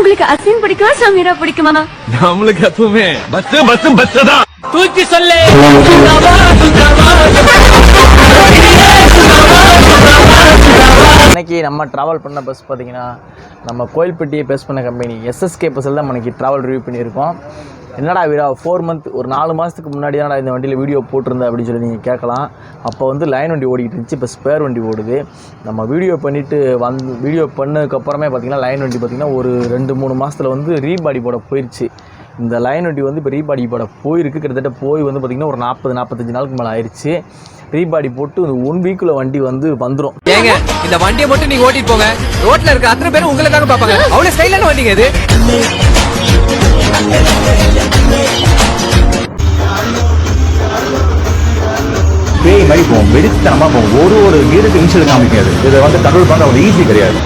உங்களுக்கு அஸ்வின் பிடிக்குமா சமீரா பிடிக்குமா? நம்மளுக்கு எப்பவுமே பஸ் பஸ் பஸ் தான். தூக்கி சொல்லு. இன்னைக்கு நம்ம ட்ராவல் பண்ண பஸ் பார்த்தீங்கன்னா நம்ம கோயில்பட்டியை பேஸ் பண்ண கம்பெனி எஸ்எஸ்கே பஸ்ஸில் தான் இன்னைக்கு ட்ராவல் ரிவ்யூ பண்ணியிருக்கோம். என்னடா வீரா 4 மந்த் ஒரு 4 மாதத்துக்கு முன்னாடி தான் இந்த வண்டியில் வீடியோ போட்டிருந்தேன் அப்படின்னு சொல்லி நீங்கள் கேட்கலாம். அப்போ வந்து லைன் வண்டி ஓடிக்கிட்டு இருந்துச்சு, இப்போ ஸ்பேர் வண்டி ஓடுது. நம்ம வீடியோ பண்ணிவிட்டு வீடியோ பண்ணதுக்கப்புறமே பார்த்திங்கன்னா லைன் வண்டி பார்த்திங்கன்னா ஒரு 2-3 மாதத்தில் வந்து ரீபாடி போட போயிடுச்சு. இந்த லைன் வண்டி வந்து இப்போ ரீபாடி போட போயிருக்கு. கிட்டத்தட்ட போய் வந்து பார்த்திங்கன்னா ஒரு 40-45 நாளுக்கு மேலே ஆயிடுச்சு. ரீபாடி போட்டு இந்த 1 வீக்கில் வண்டி வந்து வந்துடும். ஏங்க இந்த வண்டியை மட்டும் நீங்கள் ஓட்டிட்டு போங்க, ரோட்டில் இருக்க அத்தனை பேரும் உங்களை தாங்க பார்ப்பாங்க. அவ்வளோ ஸ்டைலான வண்டிங்க இது. பேய் மாதிரி போகும், வெடித்தனமாக போகும். ஒரு கீருக்கு இன்ஷியல் காமிக்காது. இதை வந்து கண்ட்ரோல் பண்ண அவ்வளோ ஈஸி கிடையாது.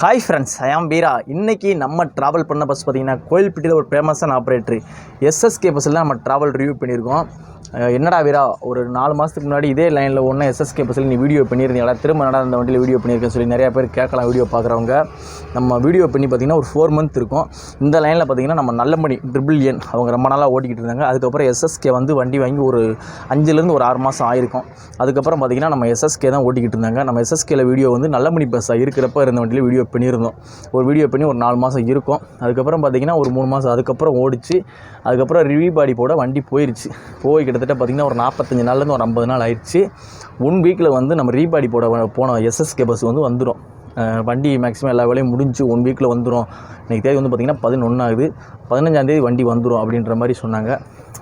ஹாய் ஃப்ரெண்ட்ஸ், ஐ ஆம் பீரா. இன்றைக்கி நம்ம ட்ராவல் பண்ண பஸ் பார்த்திங்கன்னா கோயில்பட்டியில் ஒரு ஃபேமஸான ஆப்ரேட்டர் எஸ்எஸ்கே பஸ்ஸில் தான் நம்ம ட்ராவல் ரிவ்யூ பண்ணியிருக்கோம். என்னடா வீரா ஒரு 4 மாதத்துக்கு முன்னாடி இதே லைனில் ஒன்று எஸ்எஸ்கே பஸ்ஸில் நீ வீடியோ பண்ணியிருந்தீங்களா, திரும்ப நடா அந்த வண்டியில் வீடியோ பண்ணியிருக்கேன்னு சொல்லி நிறையா பேர் கேட்கலாம். வீடியோ பார்க்குறவங்க நம்ம வீடியோ பண்ணி பார்த்திங்கன்னா ஒரு 4 மந்த் இருக்கும். இந்த லைனில் பார்த்திங்கன்னா நம்ம நல்லமணி NNN அவங்க ரொம்ப நாளாக ஓட்டிக்கிட்டு இருந்தாங்க. அதுக்கப்புறம் எஸ்எஸ்கே வந்து வண்டி வாங்கி ஒரு 5லேருந்து ஒரு 6 மாதம் ஆயிருக்கும். அதுக்கப்புறம் பார்த்திங்கன்னா நம்ம எஸ்எஸ்கே தான் ஓட்டிக்கிட்டு இருந்தாங்க. நம்ம எஸ்எஸ்கேல வீடியோ வந்து நல்லமணி பஸ்ஸாக இருக்கிறப்ப இருந்த வண்டியில் வீடியோ பண்ணியிருந்தோம். ஒரு வீடியோ பண்ணி ஒரு 4 மாதம் இருக்கும். அதுக்கப்புறம் பார்த்திங்கன்னா ஒரு 3 மாதம் அதுக்கப்புறம் ஓடிச்சு. அதுக்கப்புறம் ரிவ்யூ பாடி போட வண்டி போயிடுச்சு. போய் கிட்டத்தட்ட பார்த்திங்கன்னா ஒரு 45 நாள்லேருந்து ஒரு 50 நாள் ஆயிடுச்சு. 1 வீக்கில் வந்து நம்ம ரீபாடி போட போன எஸ்எஸ்கே பஸ் வந்து வந்துடும். வண்டி மேக்ஸிமம் எல்லா வேலையும் முடிஞ்சு 1 வீக்கில் வந்துடும். இன்றைக்கி தேதி வந்து பார்த்திங்கன்னா 11 ஆகுது. 15ஆம் தேதி வண்டி வந்துடும் அப்படின்ற மாதிரி சொன்னாங்க.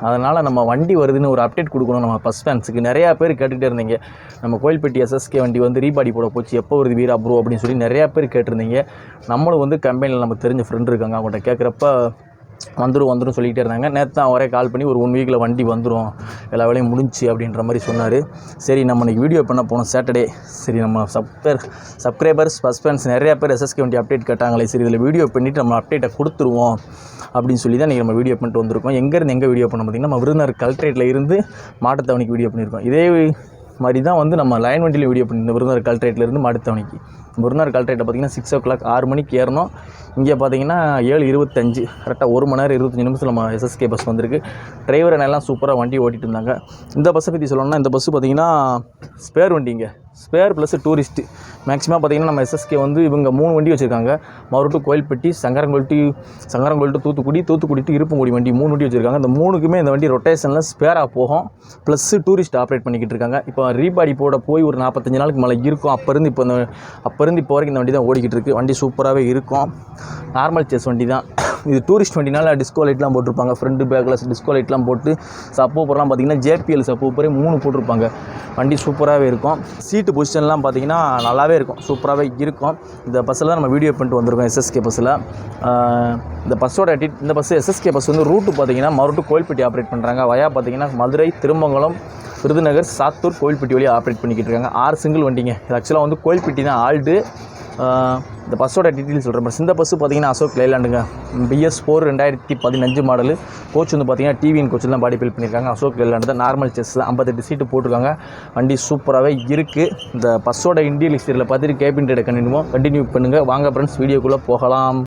அதனால் நம்ம வண்டி வருதுன்னு ஒரு அப்டேட் கொடுக்கணும் நம்ம பஸ் ஃபேன்ஸுக்கு. நிறையா பேர் கேட்டுகிட்டே இருந்தீங்க, நம்ம கோயில்பட்டி எஸ்எஸ்கே வண்டி வந்து ரீபாடி போட போச்சு, எப்போ வருது வீரா ப்ரோ அப்படின்னு சொல்லி நிறையா பேர் கேட்டிருந்தீங்க. நம்மளும் வந்து கம்பெனியில் நம்ம தெரிஞ்ச ஃப்ரெண்டு இருக்காங்க, அவங்கள்ட்ட கேட்குறப்ப வந்துடும் சொல்லிக்கிட்டே இருந்தாங்க. நேற்று தான் அவரே கால் பண்ணி ஒரு 1 வீக்கில் வண்டி வந்துடும், எல்லா வேலையும் முடிஞ்சு அப்படின்ற மாதிரி சொன்னார். சரி நம்ம இன்றைக்கி வீடியோ பண்ண போனோம் சாட்டர்டே. சரி நம்ம சப்ஸ்கிரைபர்ஸ் பஸ் ஃபேன்ஸ் நிறையா பேர் எஸ்எஸ்கே வண்டி அப்டேட் கேட்டாங்களே, சரி இதில் வீடியோ பண்ணிவிட்டு நம்ம அப்டேட்டை கொடுத்துருவோம் அப்படின்னு சொல்லி தான் இன்றைக்கி நம்ம வீடியோ பண்ணிட்டு வந்திருக்கோம். எங்கேருந்து எங்கே வீடியோ பண்ண பார்த்திங்கன்னா நம்ம விருதுநகர் கலெக்டரேட்டில் இருந்து மாட்டுத்தாவணிக்கு வீடியோ பண்ணியிருக்கோம். இதே மாதிரி தான் வந்து நம்ம லைன் வண்டியில் வீடியோ பண்ணியிருந்தோம். விருதுநகர் கலெக்டரேட்லேருந்து மாட்டுத்தாவணிக்கு. விருதுநகர் கலெக்டரேட்டை பார்த்திங்கன்னா 6 o'clock 6 மணிக்கு ஏறணும். இங்கே பார்த்திங்கன்னா 7:25 கரெக்டாக 1 மணி நேரம் 25 நிமிஷத்தில் நம்ம எஸ்எஸ்கே பஸ் வந்திருக்கு. டிரைவர் எல்லாம் சூப்பராக வண்டி ஓட்டிகிட்டு இருந்தாங்க. இந்த பஸ்ஸை பற்றி சொல்லணும்னா இந்த பஸ்ஸு பார்த்திங்கன்னா ஸ்பேர் வண்டிங்க, ஸ்பேர் ப்ளஸ் டூரிஸ்ட்டு. மேக்ஸிமம் பார்த்திங்கன்னா நம்ம எஸ்எஸ்கே வந்து இவங்க 3 வண்டி வச்சுருக்காங்க. Madurai to Kovilpatti, Sankarankovil to Thoothukudi to Iruppankudi வண்டி 3 வண்டி வச்சுருக்காங்க. இந்த 3க்குமே இந்த வண்டி ரொட்டேஷனில் ஸ்பேராக போகும். ப்ளஸ் டூரிஸ்ட் ஆப்ரேட் பண்ணிக்கிட்டு இருக்காங்க. இப்போ ரீபாடி போட போய் ஒரு 45 நாளுக்கு மேலே இருக்கும். அப்போருந்து இப்போ வரைக்கும் இந்த வண்டி தான் ஓடிக்கிட்டு இருக்குது. வண்டி சூப்பராகவே இருக்கும். நார்மல் சேஸ் வண்டி தான் இது. டூரிஸ்ட் வண்டினால டிஸ்கோ லைட்லாம் போட்டிருப்பாங்க. ஃப்ரண்ட் பேக்கில் டிஸ்கோ லைட்லாம் போட்டு சப்பூப்பர்லாம் பார்த்திங்கன்னா JPL சப்பூப்பரே 3 போட்டிருப்பாங்க. வண்டி சூப்பராகவே இருக்கும். சீட்டு பொசிஷன்லாம் பார்த்திங்கன்னா நல்லாவே இருக்கும், சூப்பராகவே இருக்கும். இந்த பஸ்ஸில் தான் நம்ம வீடியோ பண்ணிட்டு வந்திருக்கோம் எஸ்எஸ்கே பஸ்ஸில். இந்த பஸ் எஸ்எஸ்கே பஸ் வந்து ரூட்டு பார்த்திங்கன்னா மறுட்டு கோயில்பட்டி ஆப்ரேட் பண்ணுறாங்க. வயா பார்த்திங்கன்னா மதுரை, திருமங்கலம், விருதுநகர், சாத்தூர், கோயில்பட்டி வழியாக ஆப்ரேட் பண்ணிக்கிட்டு இருக்காங்க. 6 சிங்கிள் வண்டிங்க. இது ஆக்சுவலாக வந்து கோயில்பட்டி தான் ஆல்டு. இந்த பஸ்ஸோட டீட்டெயில் சொல்கிறேன். பஸ் இந்த பஸ்ஸு பார்த்திங்கன்னா அசோக் லேலாண்டுங்க, BS4 2015 மாடலு. கோச் வந்து பார்த்திங்கன்னா டிவிஎன் கோச்சில் தான் பாடி பில் பண்ணியிருக்காங்க. அசோக் லேலாண்டு தான், நார்மல் செஸ் தான், 58 சீட்டு போட்டிருக்காங்க. வண்டி சூப்பராகவே இருக்குது. இந்த பஸ்ஸோட இண்டியல் ஹிஸ்டரியில் பார்த்துட்டு கேபின் ரேட்டை கண்டினியூ பண்ணுங்கள். வாங்க ஃப்ரெண்ட்ஸ் வீடியோக்குள்ளே போகலாம்.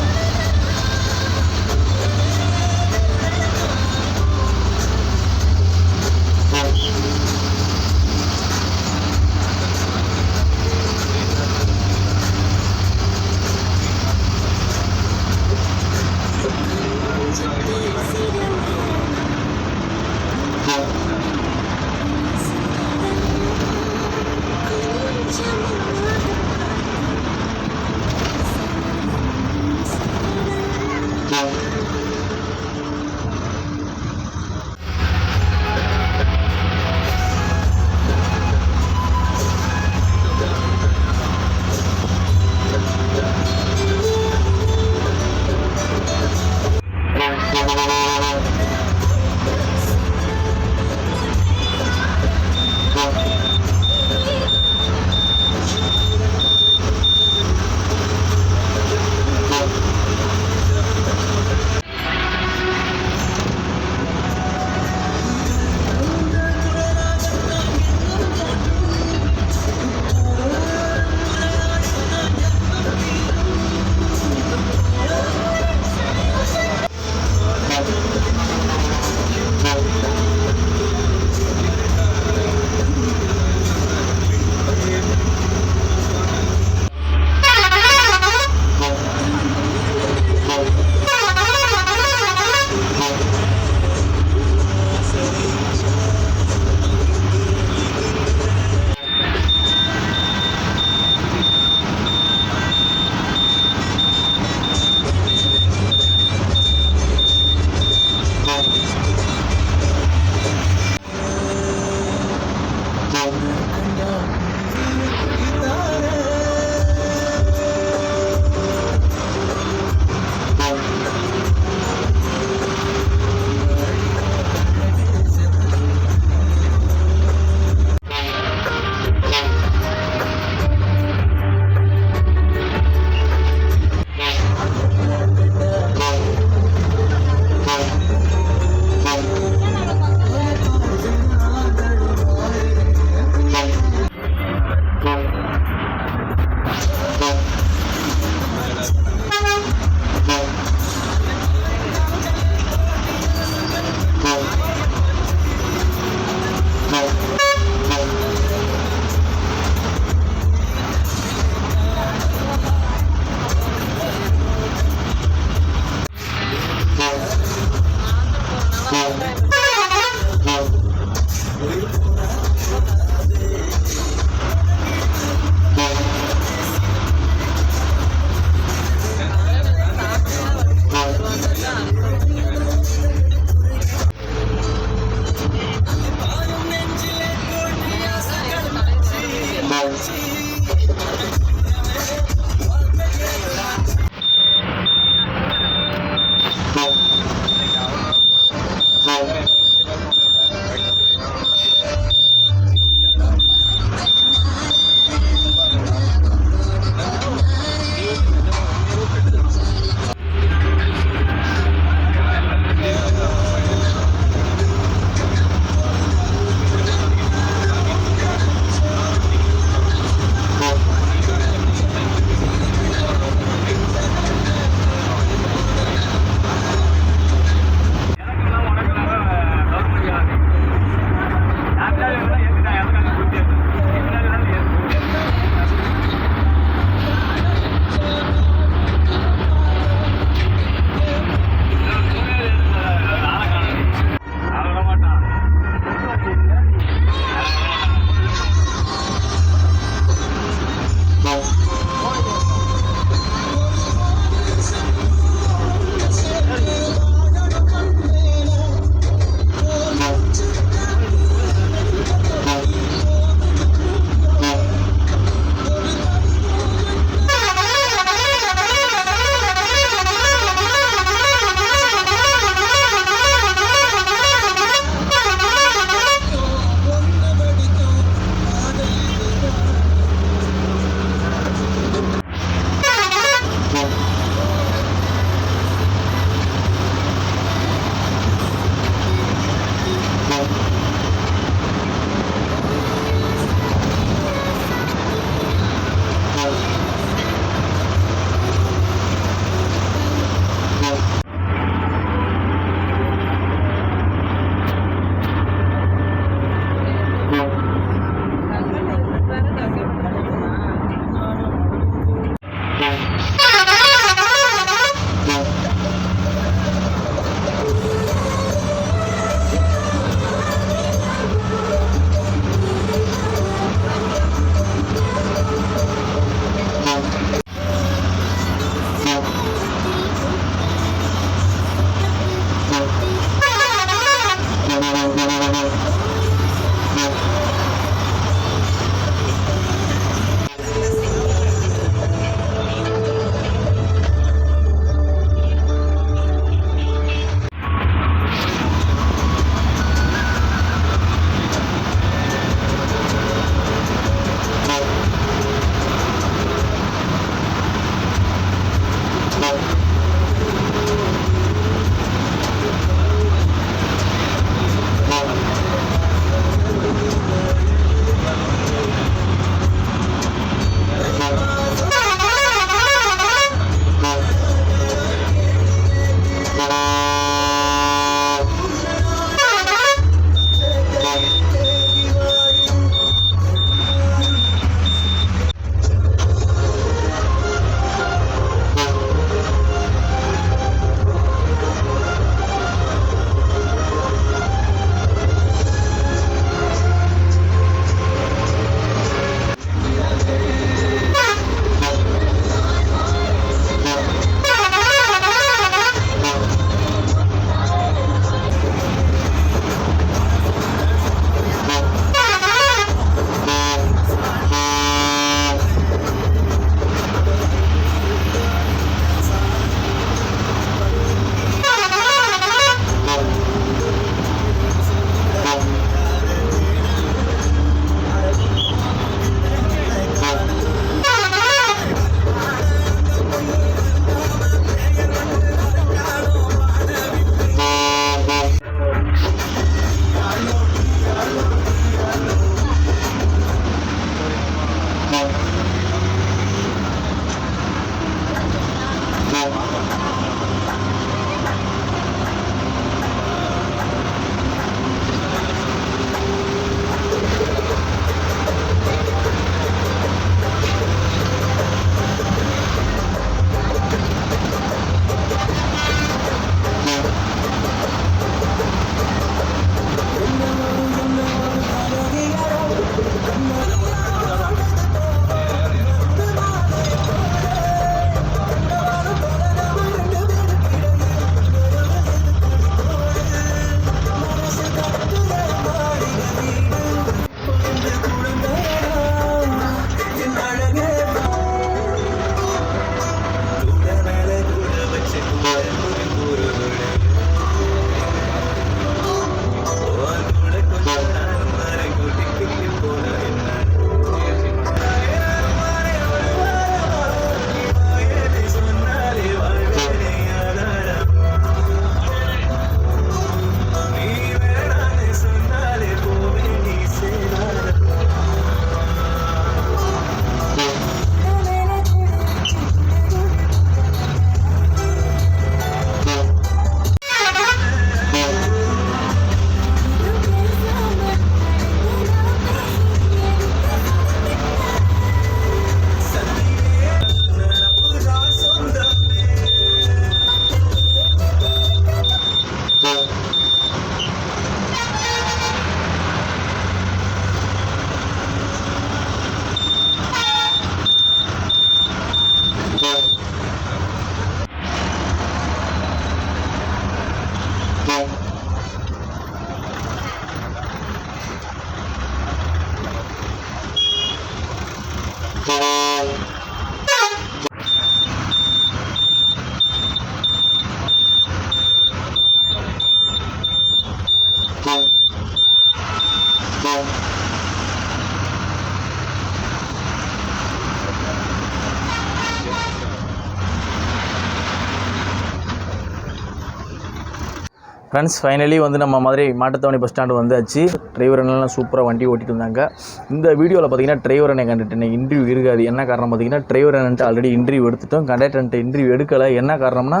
ஃப்ரெண்ட்ஸ் ஃபைனலி வந்து நம்ம மதுரை மாட்டுத்தாவணி பஸ் ஸ்டாண்டு வந்தாச்சு. டிரைவர் எல்லாம் சூப்பராக வண்டி ஓட்டிட்டு இருந்தாங்க. இந்த வீடியோவில் பார்த்தீங்கன்னா டிரைவர் அண்ணன் கண்டக்டர் இன்டர்வியூ இருக்காது. என்ன காரணம் பார்த்தீங்கன்னா டிரைவர் அண்ணன்ட்டு ஆல்ரெடி இன்டர்வியூ எடுத்துட்டோம், கண்டக்டர்ன்ட்டு இன்டர்வியூ எடுக்கலை. என்ன காரணம்னா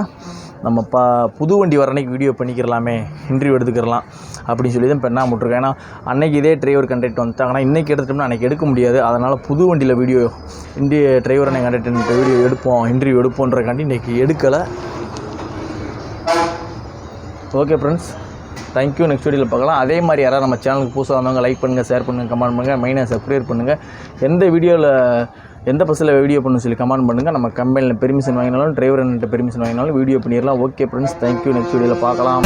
நம்ம புது வண்டி வர அன்னைக்கு வீடியோ பண்ணிக்கிறலாமே, இன்டர்வியூ எடுத்துக்கிறலாம் அப்படின்னு சொல்லி தான் பெண்ணாக விட்டுருக்கேன். ஏன்னா அன்னைக்கு இதே டிரைவர் கண்டக்டர் வந்துட்டாங்கன்னா இன்றைக்கி எடுத்துட்டோம்னா அன்றைக்கி எடுக்க முடியாது. அதனால் புது வண்டியில் வீடியோ டிரைவர் அண்ணன் கண்டக்டர் வீடியோ எடுப்போம், இன்டர்வியூ எடுப்போன்றக்காண்டி இன்றைக்கி எடுக்கலை. Okay friends, thank you. நெக்ஸ்ட் வீடியோவில் பார்க்கலாம். அதே மாதிரி யாராவது நம்ம சேனலுக்கு புதுசாக வந்தவங்க லைக் பண்ணுங்கள், ஷேர் பண்ணுங்கள், கமெண்ட் பண்ணுங்கள், மெயினாக சப்ஸ்கிரைப் பண்ணுங்கள். எந்த வீடியோவில் எந்த பஸ்ஸில் வீடியோ பண்ணணும்னு சொல்லி கமெண்ட் பண்ணுங்கள். நம்ம கம்பெனியில் பெர்மிஷன் வாங்கினாலும் டிரைவர் என்கிட்ட பெர்மிஷன் வாங்கினாலும் வீடியோ பண்ணிடலாம். Okay friends, thank you. நெக்ஸ்ட் வீடியோவில் பார்க்கலாம்.